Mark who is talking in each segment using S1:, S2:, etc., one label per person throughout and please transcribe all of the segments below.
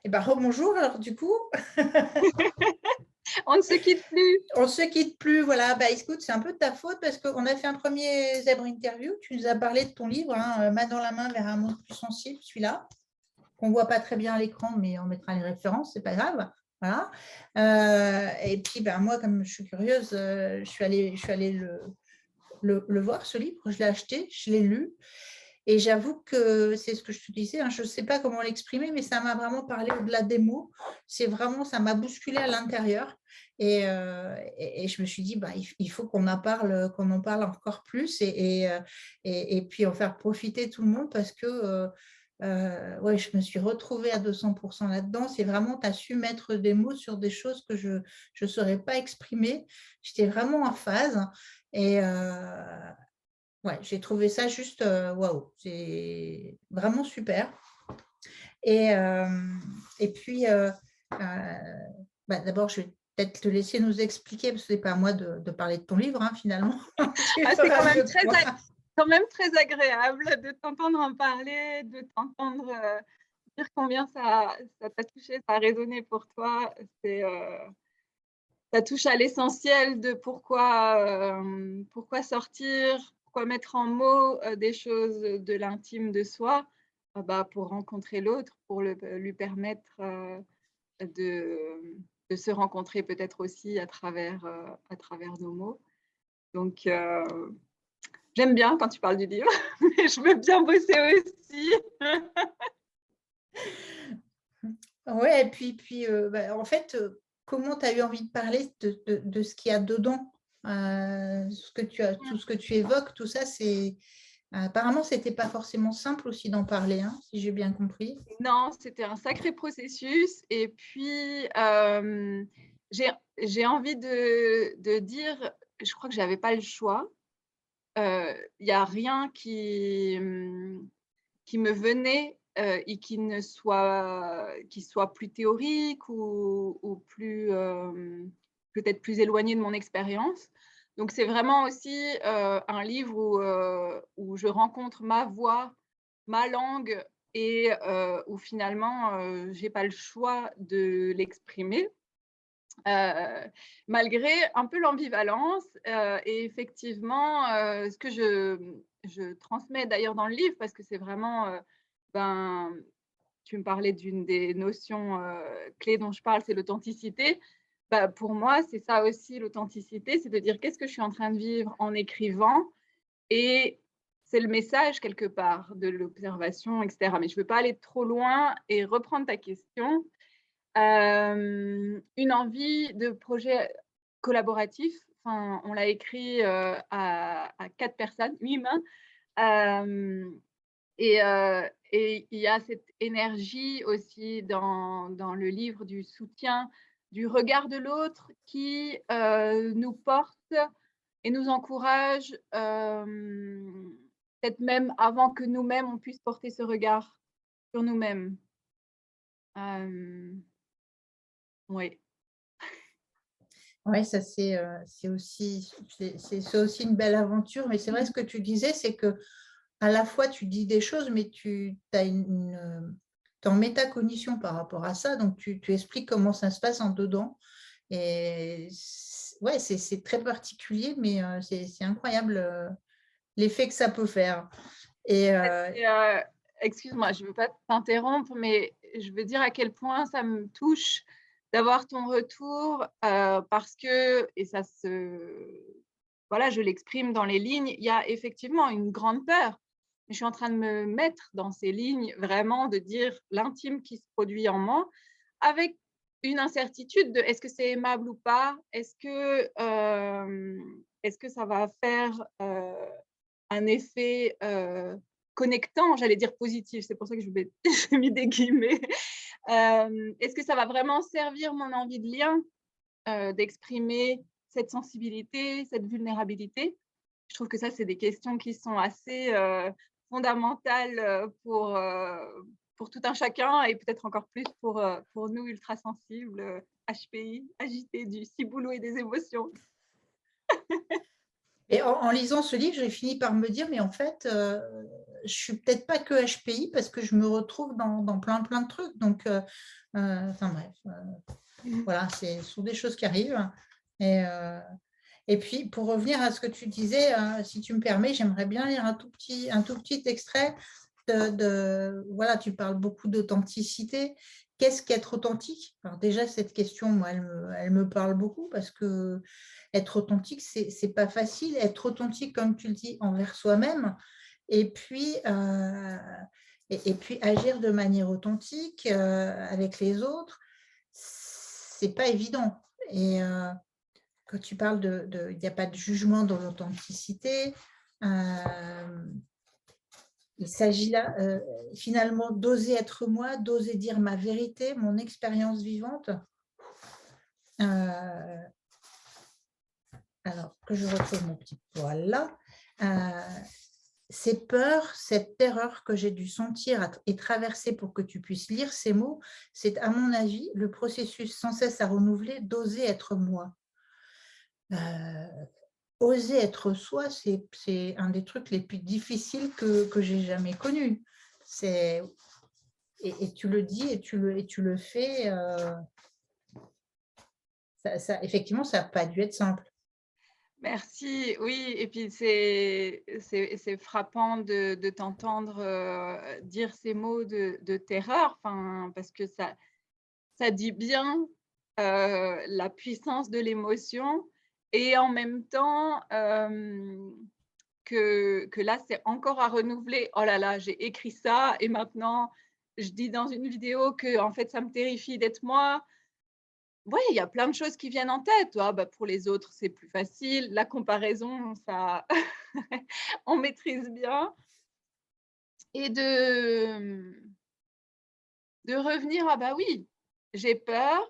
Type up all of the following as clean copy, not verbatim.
S1: Et ben, rebonjour. Alors, du coup,
S2: On ne se quitte plus.
S1: on ne se quitte plus. Voilà. Bah, écoute, c'est un peu de ta faute parce qu'on a fait un premier zèbre interview. Tu nous as parlé de ton livre, hein, Main dans la main vers un monde plus sensible, celui-là, qu'on ne voit pas très bien à l'écran, mais on mettra les références, c'est pas grave. Voilà. Et puis, ben, moi, comme je suis curieuse, je suis allée le voir, ce livre. Je l'ai acheté, je l'ai lu. Et j'avoue que c'est ce que je te disais, hein, je ne sais pas comment l'exprimer, mais ça m'a vraiment parlé au-delà des mots. C'est vraiment, ça m'a bousculé à l'intérieur. Et je me suis dit, bah, il faut qu'on en parle encore plus et puis en faire profiter tout le monde parce que ouais, je me suis retrouvée à 200% là-dedans. C'est vraiment, tu as su mettre des mots sur des choses que je ne saurais pas exprimer. J'étais vraiment en phase. Et, ouais, j'ai trouvé ça juste waouh, c'est vraiment super. Et, euh, et puis, bah, d'abord, je vais peut-être te laisser nous expliquer, parce que ce n'est pas à moi de parler de ton livre, hein, finalement. Tu
S2: C'est
S1: feras mieux que moi.
S2: quand même très agréable de t'entendre en parler, de t'entendre dire combien ça t'a touché, ça a résonné pour toi. Ça touche à l'essentiel de pourquoi sortir, pourquoi mettre en mots des choses de l'intime de soi, pour rencontrer l'autre, pour lui permettre de se rencontrer peut-être aussi à travers nos mots. Donc, j'aime bien quand tu parles du livre, mais je veux bien bosser aussi.
S1: Ouais, et puis bah, en fait, comment tu as eu envie de parler de ce qu'il y a dedans, tout ce que tu évoques, tout ça, c'est apparemment, ce n'était pas forcément simple aussi d'en parler, hein, si j'ai bien compris.
S2: Non, c'était un sacré processus. Et puis, j'ai envie de dire, je crois que je n'avais pas le choix. Il n'y a rien qui me venait et qui soit plus théorique ou plus, peut-être plus éloigné de mon expérience. Donc, c'est vraiment aussi un livre où je rencontre ma voix, ma langue et où finalement, je n'ai pas le choix de l'exprimer. Malgré un peu l'ambivalence et effectivement, ce que je transmets d'ailleurs dans le livre parce que c'est vraiment, tu me parlais d'une des notions clés dont je parle, c'est l'authenticité. Pour moi, c'est ça aussi l'authenticité, c'est de dire qu'est-ce que je suis en train de vivre en écrivant et c'est le message quelque part de l'observation et cetera. Mais je veux pas aller trop loin et reprendre ta question. Une envie de projet collaboratif. Enfin, on l'a écrit à 4 personnes, 8 mains. Et il y a cette énergie aussi dans le livre du soutien, du regard de l'autre qui nous porte et nous encourage, peut-être même avant que nous-mêmes on puisse porter ce regard sur nous-mêmes. Oui.
S1: Oui, ça c'est aussi, c'est aussi une belle aventure, mais c'est vrai ce que tu disais, c'est que à la fois tu dis des choses, mais tu as t'es en métacognition par rapport à ça, donc tu expliques comment ça se passe en dedans. Et ouais, c'est très particulier, mais c'est incroyable l'effet que ça peut faire. Et
S2: Et excuse-moi, je ne veux pas t'interrompre, mais je veux dire à quel point ça me touche d'avoir ton retour, parce que et ça se voilà, je l'exprime dans les lignes, il y a effectivement une grande peur. Je suis en train de me mettre dans ces lignes, vraiment de dire l'intime qui se produit en moi, avec une incertitude de: «Est-ce que c'est aimable ou pas? Est-ce que ça va faire, un effet, connectant?» j'allais dire positif, c'est pour ça que je mets j'ai mis des guillemets. Est-ce que ça va vraiment servir mon envie de lien, d'exprimer cette sensibilité, cette vulnérabilité? Je trouve que ça, c'est des questions qui sont assez, fondamentales, pour tout un chacun et peut-être encore plus pour nous ultra sensibles, HPI, agités du ciboulot et des émotions.
S1: en lisant ce livre, j'ai fini par me dire, mais en fait, je suis peut-être pas que HPI parce que je me retrouve dans plein de trucs. Donc, enfin bref, voilà, ce sont des choses qui arrivent. Et puis, pour revenir à ce que tu disais, si tu me permets, j'aimerais bien lire un tout petit extrait voilà, tu parles beaucoup d'authenticité. Qu'est-ce qu'être authentique? Alors déjà, cette question, moi, elle me parle beaucoup parce que être authentique, c'est pas facile. Être authentique, comme tu le dis, envers soi-même, et puis, et puis agir de manière authentique avec les autres, c'est pas évident. Et quand tu parles il n'y a pas de jugement dans l'authenticité, il s'agit là finalement d'oser être moi, d'oser dire ma vérité, mon expérience vivante. Alors que je retrouve mon petit poil là. Ces peurs, cette terreur que j'ai dû sentir et traverser pour que tu puisses lire ces mots, c'est à mon avis le processus sans cesse à renouveler d'oser être moi. Oser être soi, c'est un des trucs les plus difficiles que j'ai jamais connus. Et tu le dis et tu le fais. Effectivement, ça n'a pas dû être simple.
S2: Merci, oui, et puis c'est frappant de t'entendre dire ces mots de terreur, parce que ça dit bien la puissance de l'émotion et en même temps que là, c'est encore à renouveler. Oh là là, j'ai écrit ça et maintenant, je dis dans une vidéo que en fait, ça me terrifie d'être moi. Oui, il y a plein de choses qui viennent en tête. Ah, bah, pour les autres, c'est plus facile. La comparaison, ça, on maîtrise bien. Et de revenir, ah bah oui, j'ai peur,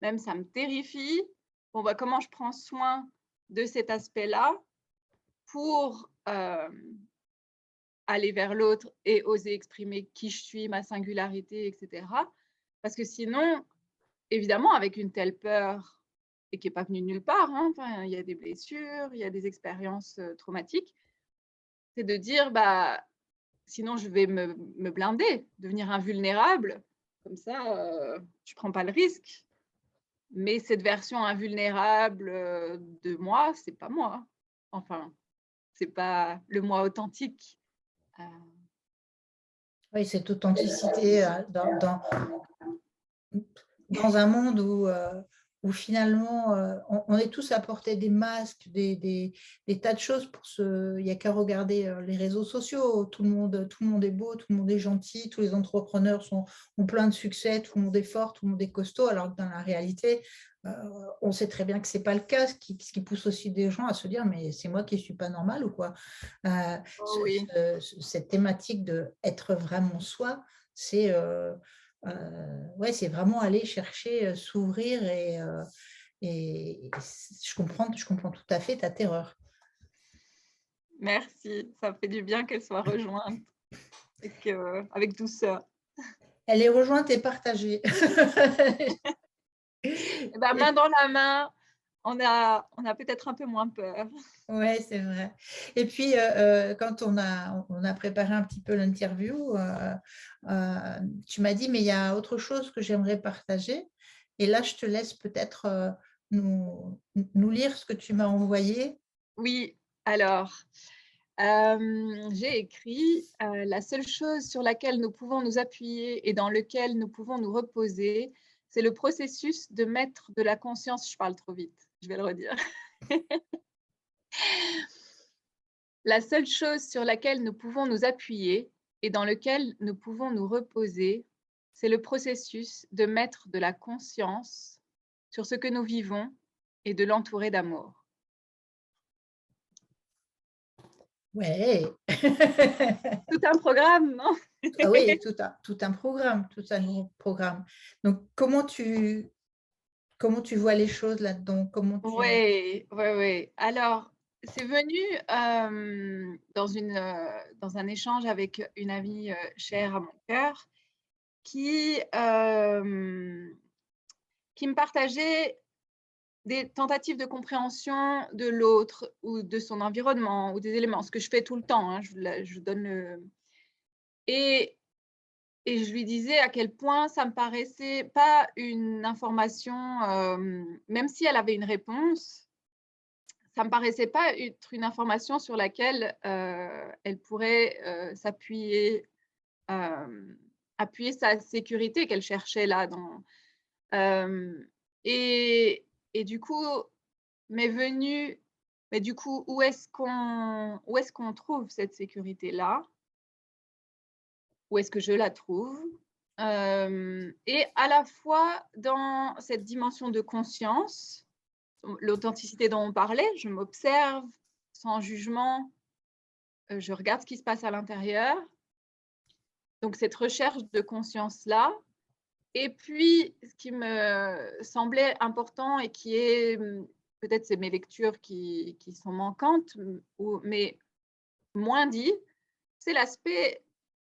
S2: même ça me terrifie. Bon, bah, comment je prends soin de cet aspect-là pour aller vers l'autre et oser exprimer qui je suis, ma singularité, etc. Parce que sinon, évidemment, avec une telle peur, et qui n'est pas venue nulle part, hein, il y a des blessures, il y a des expériences traumatiques, c'est de dire, bah, sinon je vais me blinder, devenir invulnérable, comme ça, je ne prends pas le risque. Mais cette version invulnérable de moi, c'est pas moi. Enfin, c'est pas le moi authentique.
S1: Oui, cette authenticité dans un monde où finalement, on est tous à porter des masques, des tas de choses. Il n'y a qu'à regarder les réseaux sociaux. Tout le monde est beau, tout le monde est gentil, tous les entrepreneurs ont plein de succès, tout le monde est fort, tout le monde est costaud, alors que dans la réalité, on sait très bien que ce n'est pas le cas, ce qui pousse aussi des gens à se dire « mais c'est moi qui ne suis pas normal ou quoi ?»
S2: Oh oui.
S1: Cette thématique d'être vraiment soi, c'est ouais, c'est vraiment aller chercher, s'ouvrir et je comprends tout à fait ta terreur.
S2: Merci, ça fait du bien qu'elle soit rejointe avec douceur.
S1: Elle est rejointe et partagée.
S2: Eh ben, main dans la main, on a peut-être un peu moins peur.
S1: Oui, c'est vrai. Et puis, quand on a préparé un petit peu l'interview, tu m'as dit, mais il y a autre chose que j'aimerais partager. Et là, je te laisse peut-être nous lire ce que tu m'as envoyé.
S2: Oui, alors, j'ai écrit la seule chose sur laquelle nous pouvons nous appuyer et dans lequel nous pouvons nous reposer, c'est le processus de mettre de la conscience. Je parle trop vite, je vais le redire. La seule chose sur laquelle nous pouvons nous appuyer et dans lequel nous pouvons nous reposer, c'est le processus de mettre de la conscience sur ce que nous vivons et de l'entourer d'amour.
S1: Ouais.
S2: Tout un programme, non?
S1: Ah oui, tout un programme. Donc, comment tu vois les choses là-dedans?
S2: Oui, oui, oui. Alors, c'est venu dans un échange avec une amie chère à mon cœur qui, qui me partageait des tentatives de compréhension de l'autre ou de son environnement ou des éléments, ce que je fais tout le temps, hein, je donne Et, et je lui disais à quel point ça me paraissait pas une information, même si elle avait une réponse, ça me paraissait pas être une information sur laquelle elle pourrait s'appuyer, appuyer sa sécurité qu'elle cherchait là. Et, et du coup, m'est venue, mais du coup, où est-ce qu'on trouve cette sécurité-là? Où est-ce que je la trouve? Et à la fois dans cette dimension de conscience, l'authenticité dont on parlait, je m'observe sans jugement, je regarde ce qui se passe à l'intérieur. Donc cette recherche de conscience-là. Et puis, ce qui me semblait important et qui est, peut-être c'est mes lectures qui sont manquantes, mais moins dit, c'est l'aspect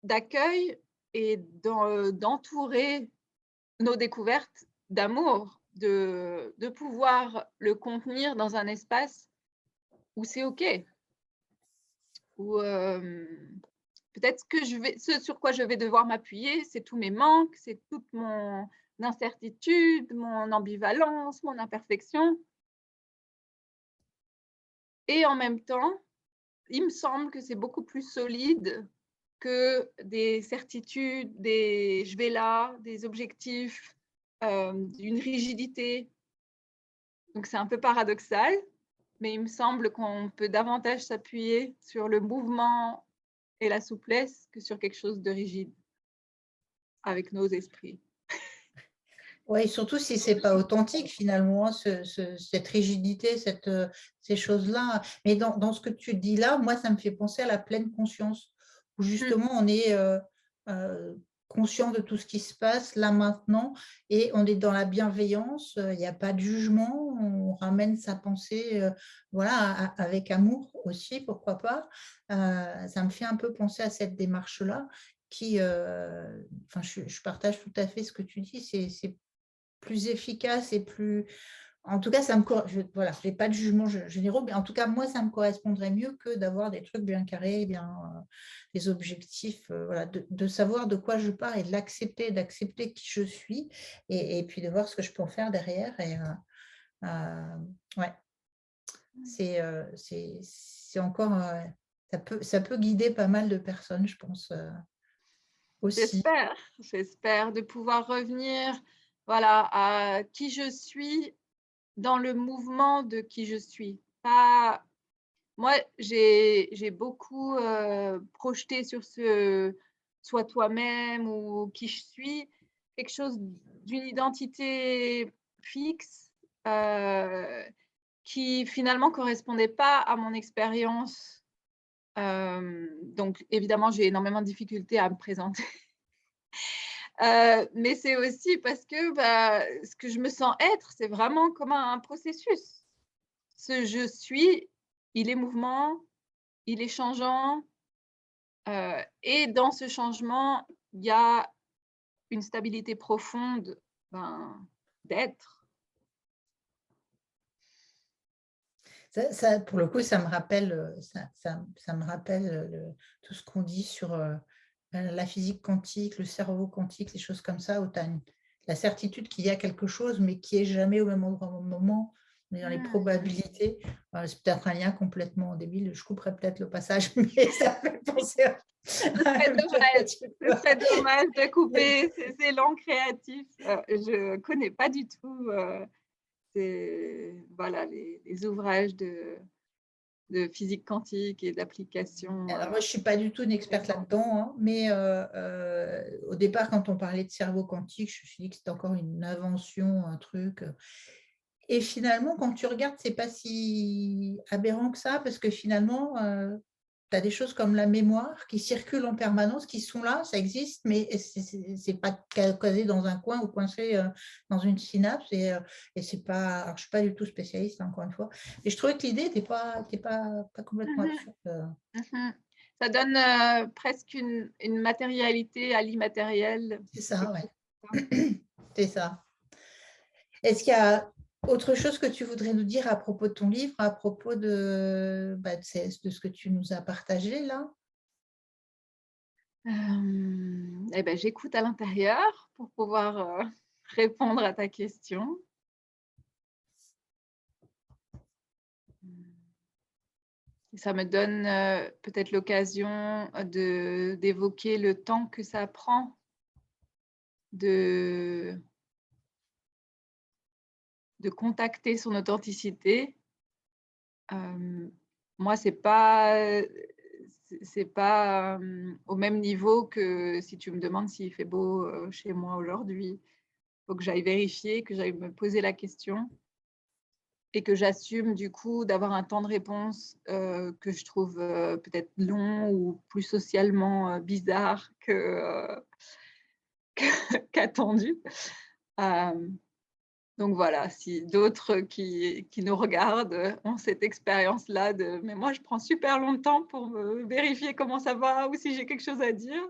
S2: d'accueil et d'entourer nos découvertes d'amour, de pouvoir le contenir dans un espace où c'est OK, où peut-être ce sur quoi je vais devoir m'appuyer, c'est tous mes manques, c'est toute mon incertitude, mon ambivalence, mon imperfection. Et en même temps, il me semble que c'est beaucoup plus solide que des certitudes, des je vais là, des objectifs, d'une rigidité. Donc c'est un peu paradoxal, mais il me semble qu'on peut davantage s'appuyer sur le mouvement et la souplesse que sur quelque chose de rigide avec nos esprits.
S1: Oui, surtout si ce n'est pas authentique finalement, hein, cette rigidité, ces choses-là. Mais dans ce que tu dis là, moi, ça me fait penser à la pleine conscience, où
S2: Mmh.
S1: justement on est conscient de tout ce qui se passe là maintenant et on est dans la bienveillance, il n'y a pas de jugement, on ramène sa pensée voilà, avec amour aussi, pourquoi pas. Ça me fait un peu penser à cette démarche-là qui, enfin, je partage tout à fait ce que tu dis, c'est plus efficace et plus… En tout cas, voilà, je n'ai pas de jugement généraux, mais en tout cas, moi, ça me correspondrait mieux que d'avoir des trucs bien carrés, des objectifs, voilà, de savoir de quoi je pars et de l'accepter, d'accepter qui je suis et puis de voir ce que je peux en faire derrière. Et ouais, c'est encore… ça peut guider pas mal de personnes, je pense, aussi.
S2: J'espère de pouvoir revenir, voilà, à qui je suis dans le mouvement de qui je suis. Pas moi, j'ai beaucoup, projeté sur ce «sois toi-même» ou «qui je suis», quelque chose d'une identité fixe, qui finalement correspondait pas à mon expérience. Donc évidemment, j'ai énormément de difficultés à me présenter. Mais c'est aussi parce que, bah, ce que je me sens être, c'est vraiment comme un processus. Ce je suis, il est mouvement, il est changeant, et dans ce changement, il y a une stabilité profonde, ben, d'être.
S1: Pour le coup, ça me rappelle, ça me rappelle tout ce qu'on dit sur la physique quantique, le cerveau quantique, les choses comme ça, où tu as la certitude qu'il y a quelque chose, mais qui est jamais au même endroit au moment. On est dans les
S2: Mmh.
S1: probabilités. C'est peut-être un lien complètement débile. Je couperai peut-être le passage, mais ça fait penser à…
S2: Ce serait dommage de couper ces élans créatifs. Je connais pas du tout, voilà, les ouvrages de physique quantique et d'application.
S1: Alors moi, je ne suis pas du tout une experte là-dedans, hein, mais au départ, quand on parlait de cerveau quantique, je me suis dit que c'était encore une invention, un truc. Et finalement, quand tu regardes, ce n'est pas si aberrant que ça, parce que finalement, tu as des choses comme la mémoire qui circulent en permanence, qui sont là, ça existe, mais ce n'est pas casé dans un coin ou coincé dans une synapse. Et c'est pas… Alors, je ne suis pas du tout spécialiste, hein, encore une fois. Et je trouvais que l'idée n'était pas complètement
S2: Mmh.
S1: absurde.
S2: Mmh. Ça donne, presque une matérialité à l'immatériel.
S1: C'est ça,
S2: Quelque chose comme ça.
S1: ouais. C'est ça. Est-ce qu'il y a autre chose que tu voudrais nous dire à propos de ton livre, à propos de ce que tu nous as partagé là?
S2: Eh ben, j'écoute à l'intérieur pour pouvoir répondre à ta question. Et ça me donne peut-être l'occasion d'évoquer le temps que ça prend de contacter son authenticité. Moi, c'est pas au même niveau que si tu me demandes s'il fait beau chez moi aujourd'hui. Il faut que j'aille vérifier, que j'aille me poser la question et que j'assume du coup d'avoir un temps de réponse que je trouve peut-être long ou plus socialement bizarre qu'attendu. Donc voilà, si d'autres qui nous regardent ont cette expérience-là de « mais moi, je prends super longtemps pour me vérifier comment ça va ou si j'ai quelque chose à dire »,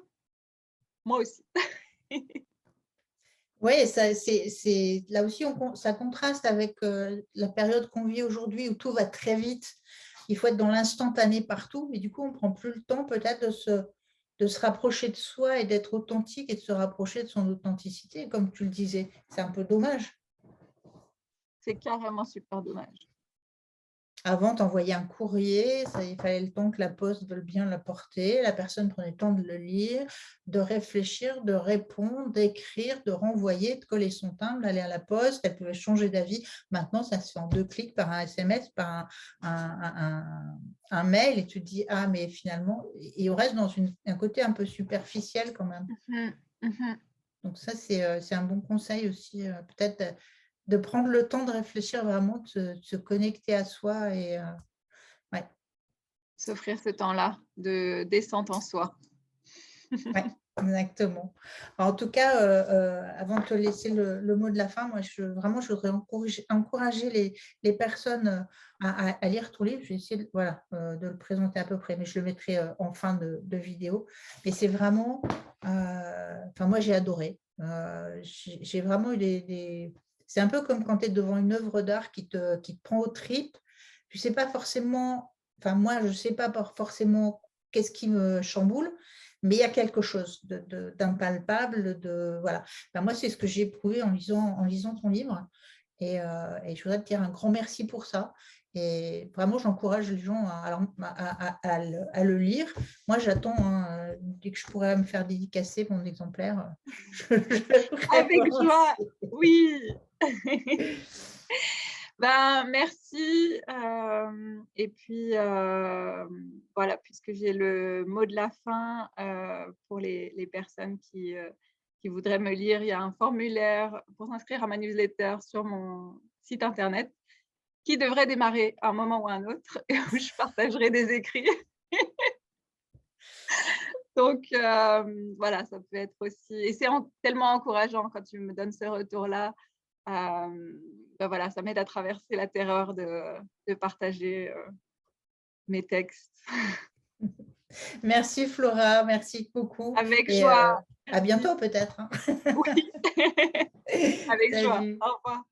S2: moi aussi.
S1: Oui, là aussi, ça contraste avec la période qu'on vit aujourd'hui où tout va très vite. Il faut être dans l'instantané partout, mais du coup, on ne prend plus le temps peut-être de se rapprocher de soi et d'être authentique et de se rapprocher de son authenticité, comme tu le disais. C'est un peu dommage.
S2: C'est carrément super dommage.
S1: Avant, tu envoyais un courrier, il fallait le temps que la poste veuille bien le porter, la personne prenait le temps de le lire, de réfléchir, de répondre, d'écrire, de renvoyer, de coller son timbre, d'aller à la poste, elle pouvait changer d'avis. Maintenant, ça se fait en 2 clics par un SMS, par un mail, et tu te dis « Ah, mais finalement… » Et on reste dans un côté un peu superficiel quand même. Donc ça, c'est un bon conseil aussi, peut-être de prendre le temps de réfléchir vraiment, de se connecter à soi et ouais.
S2: S'offrir ce temps-là de descente en soi.
S1: Ouais, exactement. En tout cas, avant de te laisser le mot de la fin, moi, je voudrais encourager les personnes à lire ton livre. Je vais essayer de le présenter à peu près, mais je le mettrai en fin de vidéo. Mais c'est vraiment, moi, j'ai adoré. J'ai vraiment eu c'est un peu comme quand tu es devant une œuvre d'art qui te prend aux tripes. Tu sais pas forcément, moi, je ne sais pas forcément qu'est-ce qui me chamboule, mais il y a quelque chose d'impalpable. Voilà. Moi, c'est ce que j'ai éprouvé en lisant ton livre. Et je voudrais te dire un grand merci pour ça. Et vraiment, j'encourage les gens à le lire. Moi, j'attends, dès que je pourrais me faire dédicacer mon exemplaire,
S2: Avec joie, oui. Merci. Et puis, voilà, puisque j'ai le mot de la fin, pour les personnes qui voudraient me lire, il y a un formulaire pour s'inscrire à ma newsletter sur mon site internet qui devrait démarrer à un moment ou à un autre et où je partagerai des écrits. Donc, voilà, ça peut être aussi… Et c'est tellement encourageant quand tu me donnes ce retour-là. Voilà, ça m'aide à traverser la terreur de partager mes textes.
S1: Merci Flora, merci beaucoup.
S2: Avec
S1: Et
S2: joie.
S1: à
S2: Merci.
S1: bientôt peut-être.
S2: Oui, avec joie.
S1: Salut.
S2: Au revoir.